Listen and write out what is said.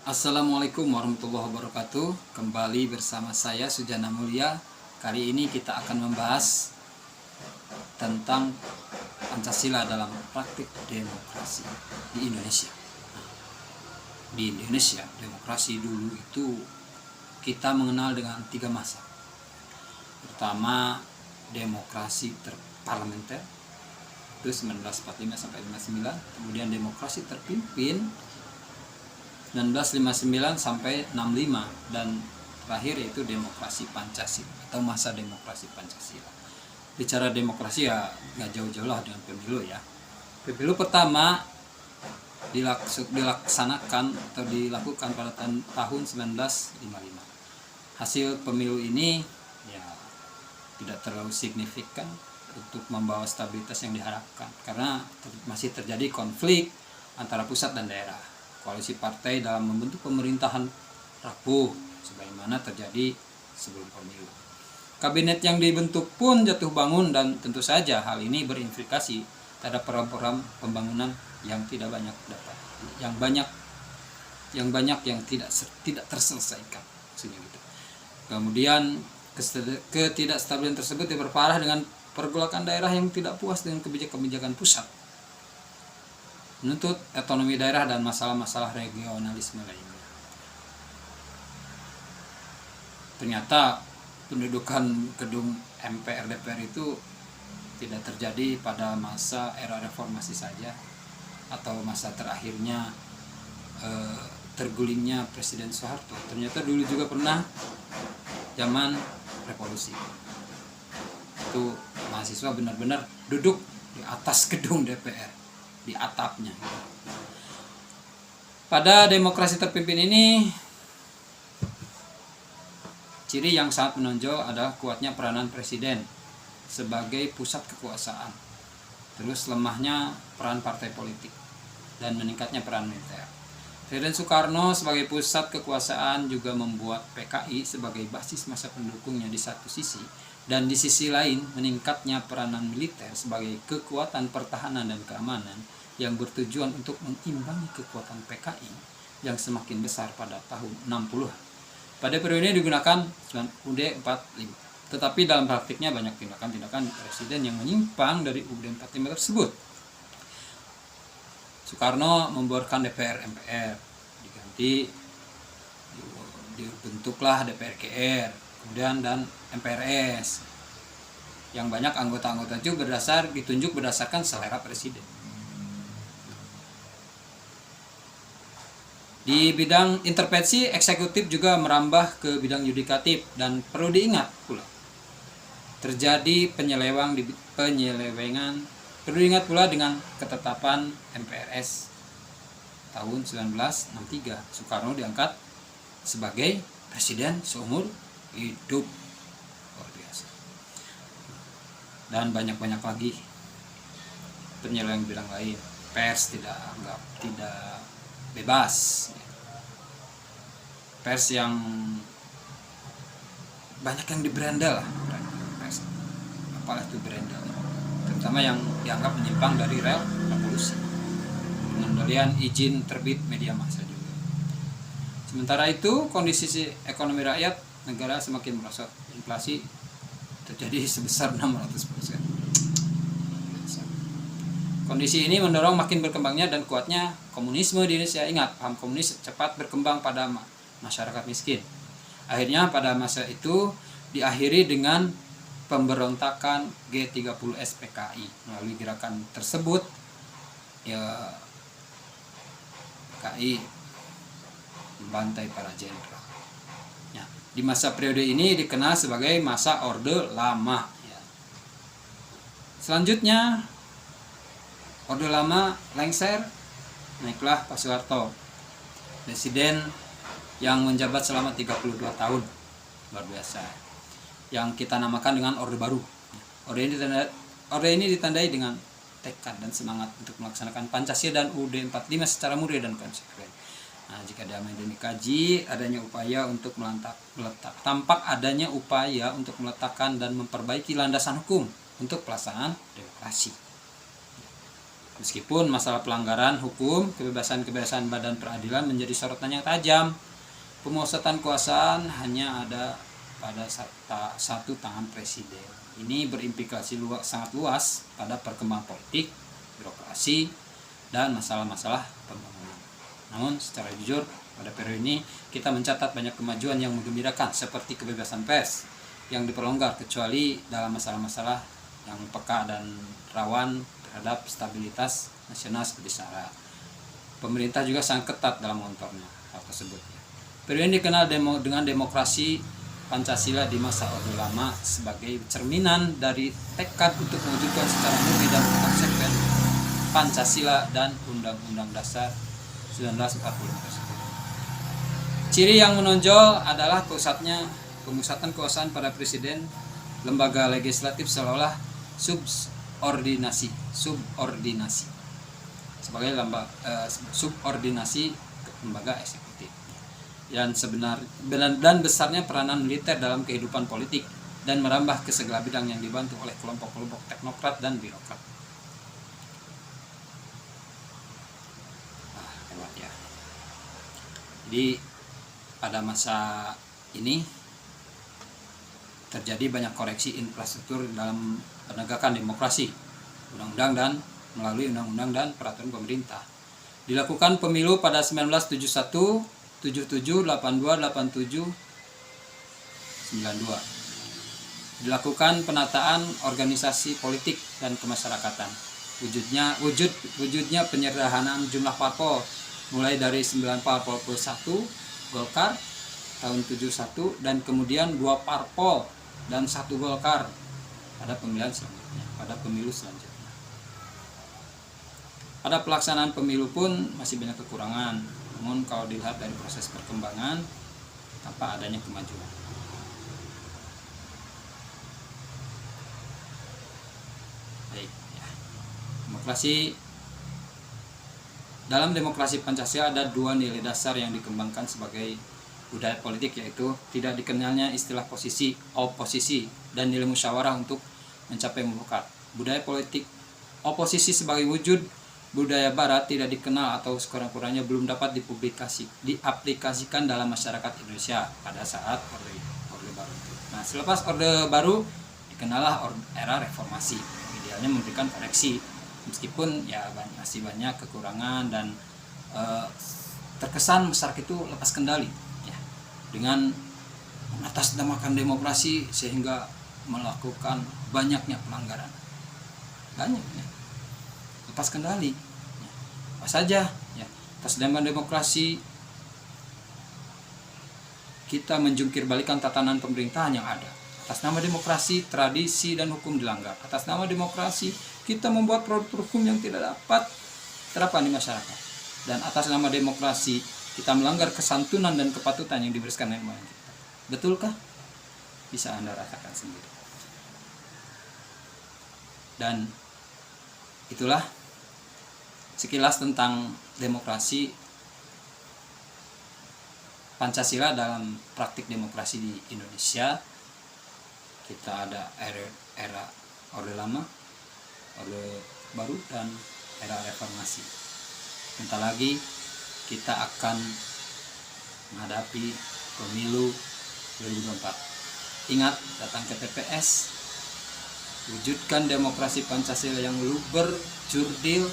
Assalamualaikum warahmatullahi wabarakatuh. Kembali bersama saya Sujana Mulia. Kali ini kita akan membahas tentang Pancasila dalam praktik demokrasi di Indonesia. Di Indonesia, demokrasi dulu itu kita mengenal dengan 3 masa. Pertama, demokrasi terparlementer itu 1945 sampai 59, kemudian demokrasi terpimpin 1959 sampai 65, dan terakhir yaitu demokrasi Pancasila atau masa demokrasi Pancasila. Bicara demokrasi ya nggak jauh-jauh lah dengan pemilu ya. Pemilu pertama dilaksanakan atau dilakukan pada tahun 1955. Hasil pemilu ini ya tidak terlalu signifikan untuk membawa stabilitas yang diharapkan karena masih terjadi konflik antara pusat dan daerah. Koalisi partai dalam membentuk pemerintahan rapuh sebagaimana terjadi sebelum pemilu. Kabinet yang dibentuk pun jatuh bangun dan tentu saja hal ini berimplikasi terhadap program pembangunan yang tidak banyak dapat, yang banyak yang tidak terselesaikan. Maksudnya gitu. Kemudian ketidakstabilan tersebut diperparah dengan pergolakan daerah yang tidak puas dengan kebijakan pusat, menuntut otonomi daerah dan masalah-masalah regionalisme lainnya. Ternyata pendudukan gedung MPR DPR itu tidak terjadi pada masa era reformasi saja atau masa terakhirnya tergulingnya Presiden Soeharto. Ternyata dulu juga pernah zaman revolusi. Itu mahasiswa benar-benar duduk di atas gedung DPR, di atapnya. Pada demokrasi terpimpin ini, ciri yang sangat menonjol adalah kuatnya peranan presiden sebagai pusat kekuasaan, terus lemahnya peran partai politik, dan meningkatnya peran militer. Presiden Soekarno sebagai pusat kekuasaan juga membuat PKI sebagai basis massa pendukungnya di satu sisi, dan di sisi lain meningkatnya peranan militer sebagai kekuatan pertahanan dan keamanan yang bertujuan untuk mengimbangi kekuatan PKI yang semakin besar pada tahun 60-an. Pada periode ini digunakan UUD 45. Tetapi dalam praktiknya banyak tindakan-tindakan presiden yang menyimpang dari UUD 45 tersebut. Soekarno membuarkan DPR MPR, diganti dibentuklah DPR GR, kemudian dan MPRS, yang banyak anggota-anggota itu ditunjuk berdasarkan selera presiden. Di bidang intervensi, eksekutif juga merambah ke bidang yudikatif, dan perlu diingat pula terjadi penyelewengan. Perlu diingat pula dengan ketetapan MPRS tahun 1963, Soekarno diangkat sebagai presiden seumur hidup. Luar biasa. Dan banyak-banyak lagi penyelewengan bidang lain. Pers tidak bebas. Pers yang banyak yang diberandal lah, pers. Apalah itu berandal, terutama yang dianggap menyimpang dari rel revolusi. Pengendalian izin terbit media massa juga. Sementara itu kondisi ekonomi rakyat negara semakin merosot. Inflasi terjadi sebesar 600%. Kondisi ini mendorong makin berkembangnya dan kuatnya komunisme di Indonesia. Ingat, paham komunis cepat berkembang pada masyarakat miskin. Akhirnya pada masa itu diakhiri dengan pemberontakan G30S PKI. Melalui gerakan tersebut, ya PKI membantai para jenderal. Ya, di masa periode ini dikenal sebagai masa Orde Lama. Ya. Selanjutnya, Orde Lama lengser, naiklah Pak Soeharto, presiden yang menjabat selama 32 tahun, luar biasa, yang kita namakan dengan Orde Baru. Orde ini ditandai dengan tekad dan semangat untuk melaksanakan Pancasila dan UUD 45 secara murni dan konsekuen. Nah, jika damai dan dikaji, tampak adanya upaya untuk meletakkan dan memperbaiki landasan hukum untuk pelaksanaan demokrasi. Meskipun masalah pelanggaran hukum, kebebasan-kebebasan badan peradilan menjadi sorotan yang tajam, pemusatan kekuasaan hanya ada pada satu tangan presiden. Ini berimplikasi sangat luas pada perkembangan politik, birokrasi, dan masalah-masalah pembangunan. Namun secara jujur, pada periode ini kita mencatat banyak kemajuan yang menggembirakan, seperti kebebasan pers yang diperlonggar kecuali dalam masalah-masalah yang peka dan rawan terhadap stabilitas nasional seperti SARA. Pemerintah juga sangat ketat dalam mengontrolnya hal tersebut. Periode ini dikenal dengan demokrasi Pancasila di masa Orde Lama sebagai cerminan dari tekad untuk mewujudkan secara murni dan konsekuen Pancasila dan Undang-Undang Dasar 1945 tersebut. Ciri yang menonjol adalah pemusatan kekuasaan pada presiden, lembaga legislatif seolah-olah subordinasi sebagai subordinasi lembaga eksekutif, dan besarnya peranan militer dalam kehidupan politik dan merambah ke segala bidang yang dibantu oleh kelompok-kelompok teknokrat dan birokrat. Lewat ya. Jadi pada masa ini terjadi banyak koreksi infrastruktur dalam penegakan demokrasi, undang-undang dan melalui undang-undang dan peraturan pemerintah. Dilakukan pemilu pada 1971, 77, 82, 87, 92. Dilakukan penataan organisasi politik dan kemasyarakatan. Wujudnya penyederhanaan jumlah parpol mulai dari 9 parpol plus 1 Golkar tahun 71 dan kemudian 2 parpol dan 1 Golkar pada pemilu selanjutnya. Pada pelaksanaan pemilu pun masih banyak kekurangan, namun kalau dilihat dari proses perkembangan tanpa adanya kemajuan. Baik, ya. Dalam demokrasi Pancasila ada 2 nilai dasar yang dikembangkan sebagai budaya politik, yaitu tidak dikenalnya istilah posisi, oposisi, dan nilai musyawarah untuk mencapai mufakat. Budaya politik oposisi sebagai wujud budaya barat tidak dikenal atau sekurang-kurangnya belum dapat diaplikasikan dalam masyarakat Indonesia pada saat Orde Baru. Nah, selepas Orde Baru dikenallah era reformasi, idealnya memberikan koreksi, meskipun ya masih banyak kekurangan dan terkesan masyarakat itu lepas kendali ya, dengan mengatasnamakan demokrasi sehingga melakukan banyaknya pelanggaran, lepas kendali ya. Apa saja ya, atas nama demokrasi kita menjungkir balikan tatanan pemerintahan yang ada. Atas nama demokrasi tradisi dan hukum dilanggar. Atas nama demokrasi kita membuat produk hukum yang tidak dapat terapkan di masyarakat. Dan atas nama demokrasi kita melanggar kesantunan dan kepatutan yang diberikan oleh moyang kita. Betulkah? Bisa Anda rasakan sendiri. Dan itulah sekilas tentang demokrasi Pancasila dalam praktik demokrasi di Indonesia. Kita ada era Orde Lama, Orde Baru, dan era reformasi. Bentar lagi kita akan menghadapi pemilu 2024. Ingat, datang ke TPS, wujudkan demokrasi Pancasila yang luber, jurdil,